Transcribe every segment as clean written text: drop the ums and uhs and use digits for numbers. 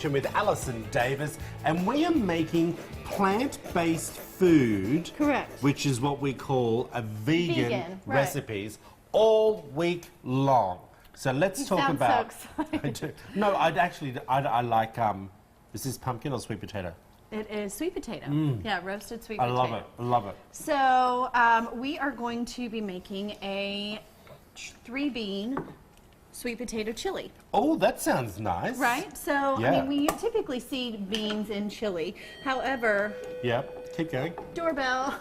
with Alison Davis, and we are making plant-based food. Correct. Which is what we call a vegan right. recipes all week long. So let's talk about. So excited. No, I like. Is this pumpkin or sweet potato? It is sweet potato. Yeah, roasted sweet I potato. love it. I love it. So we are going to be making a 3-bean sweet potato chili. Oh, that sounds nice. Right? So, Yeah. I mean, we typically see beans in chili. However, Yep. Keep going. doorbell.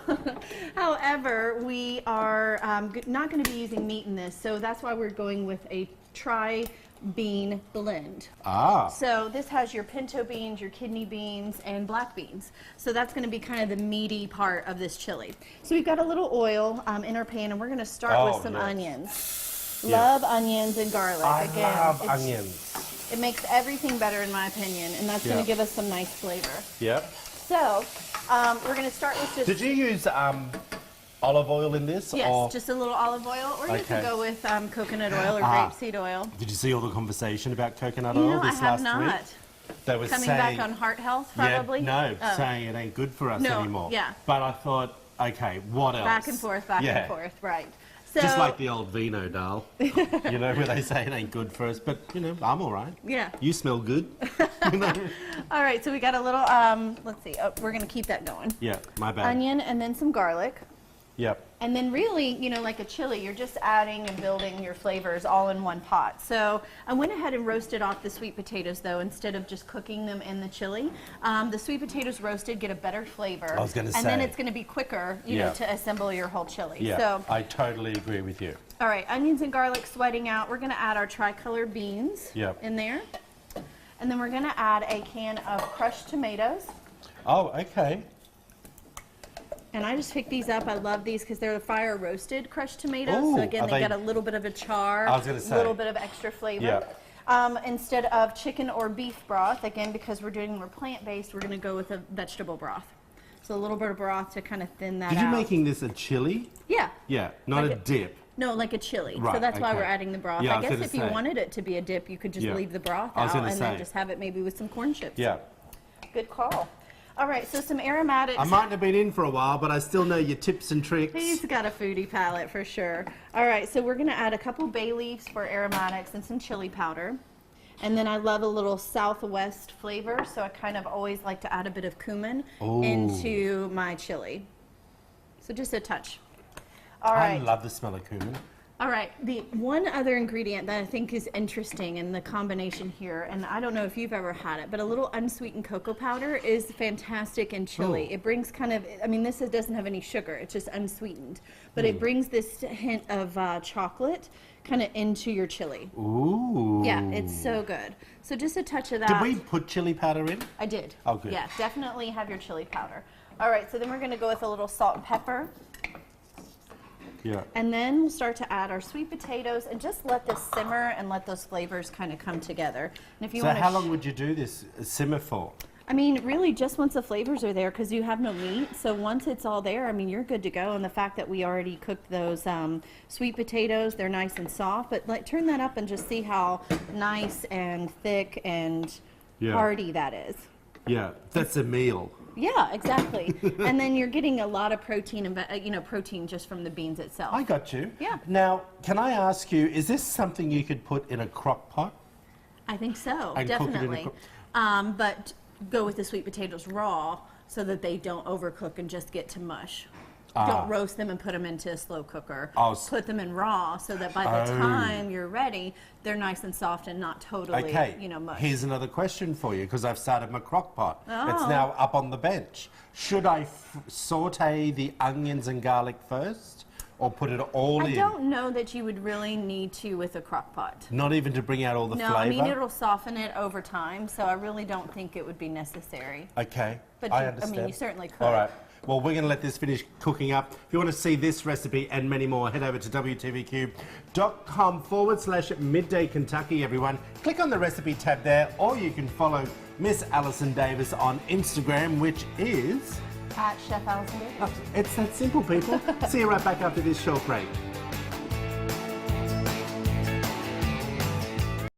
However, we are not going to be using meat in this, so that's why we're going with a tri-bean blend. Ah. So this has your pinto beans, your kidney beans, and black beans. So that's going to be kind of the meaty part of this chili. So we've got a little oil in our pan, and we're going to start with some onions. Love onions and garlic. I Again, love onions. It makes everything better in my opinion, and that's going to give us some nice flavor. Yep. So we're going to start with just... Did you use olive oil in this? Yes, or? just a little olive oil, or you can go with coconut oil or grapeseed oil. Did you see all the conversation about coconut oil this I have last not. week? They were Coming saying, back on heart health, probably? Yeah, no, saying it ain't good for us anymore. Yeah. But I thought, okay, what else? Back and forth, back and forth, right. So, just like the old vino, doll. You know, where they say it ain't good for us, but, you know, I'm all right. Yeah. You smell good. You know? All right, so we got a little, let's see, we're going to keep that going. Yeah, my bad. Onion and then some garlic. Yep. And then really, you know, like a chili, you're just adding and building your flavors all in one pot. So I went ahead and roasted off the sweet potatoes, though, instead of just cooking them in the chili. The sweet potatoes roasted get a better flavor. I was going to say. And then it's going to be quicker, you know, to assemble your whole chili. Yeah, so, I totally agree with you. all right, onions and garlic sweating out. We're going to add our tricolor beans in there. And then we're going to add a can of crushed tomatoes. Oh, okay. And I just picked these up. I love these because they're fire roasted crushed tomatoes. Ooh, so again, they got a little bit of a char, I was gonna say. a little bit of extra flavor. Yeah. Instead of chicken or beef broth, again, because we're plant-based, we're going to go with a vegetable broth. So a little bit of broth to kind of thin that out. Did you making this a chili? Yeah. Yeah, not Like a dip. No, like a chili. Right, so that's why okay. we're adding the broth. Yeah, I guess if you wanted it to be a dip, you could just leave the broth out and then just have it maybe with some corn chips. Yeah. Good call. All right, so some aromatics. I mightn't have been in for a while, but I still know your tips and tricks. He's got a foodie palate for sure. All right, so we're going to add a couple bay leaves for aromatics and some chili powder. And then I love a little southwest flavor, so I kind of always like to add a bit of cumin into my chili. So just a touch. All right. I love the smell of cumin. All right, the one other ingredient that I think is interesting in the combination here, and I don't know if you've ever had it, but a little unsweetened cocoa powder is fantastic in chili. It brings kind of, I mean, this doesn't have any sugar, it's just unsweetened, but it brings this hint of chocolate kind of into your chili. Ooh. Yeah, it's so good. So just a touch of that. Did we put chili powder in? I did. Oh, good. Yeah, definitely have your chili powder. All right, so then we're going to go with a little salt and pepper. Yeah. And then we'll start to add our sweet potatoes and just let this simmer and let those flavors kind of come together. And if you So want how long would you do this simmer for? I mean, really just once the flavors are there, because you have no meat. So once it's all there, I mean, you're good to go. And the fact that we already cooked those sweet potatoes, they're nice and soft. But like, turn that up and just see how nice and thick and hearty that is. Yeah, that's a meal. Yeah, exactly. And then you're getting a lot of protein and protein just from the beans itself. I got you. Yeah. Now, can I ask you, is this something you could put in a crock pot? I think so, And cook it in a definitely. But go with the sweet potatoes raw so that they don't overcook and just get to mush. Don't roast them and put them into a slow cooker. Put them in raw so that by the time you're ready, they're nice and soft and not totally, mush. Here's another question for you, because I've started my crock pot. It's now up on the bench. Should I saute the onions and garlic first, or put it all in? I don't know that you would really need to with a crock pot. Not even to bring out all the flavor? No, I mean, it'll soften it over time, so I really don't think it would be necessary. Okay, But I understand. I mean, you certainly could. All right. Well, we're going to let this finish cooking up. If you want to see this recipe and many more, head over to WTVcube.com/Midday Kentucky, everyone. Click on the recipe tab there, or you can follow Miss Alison Davis on Instagram, which is... At Chef Alison Davis. It's that simple, people. See you right back after this short break.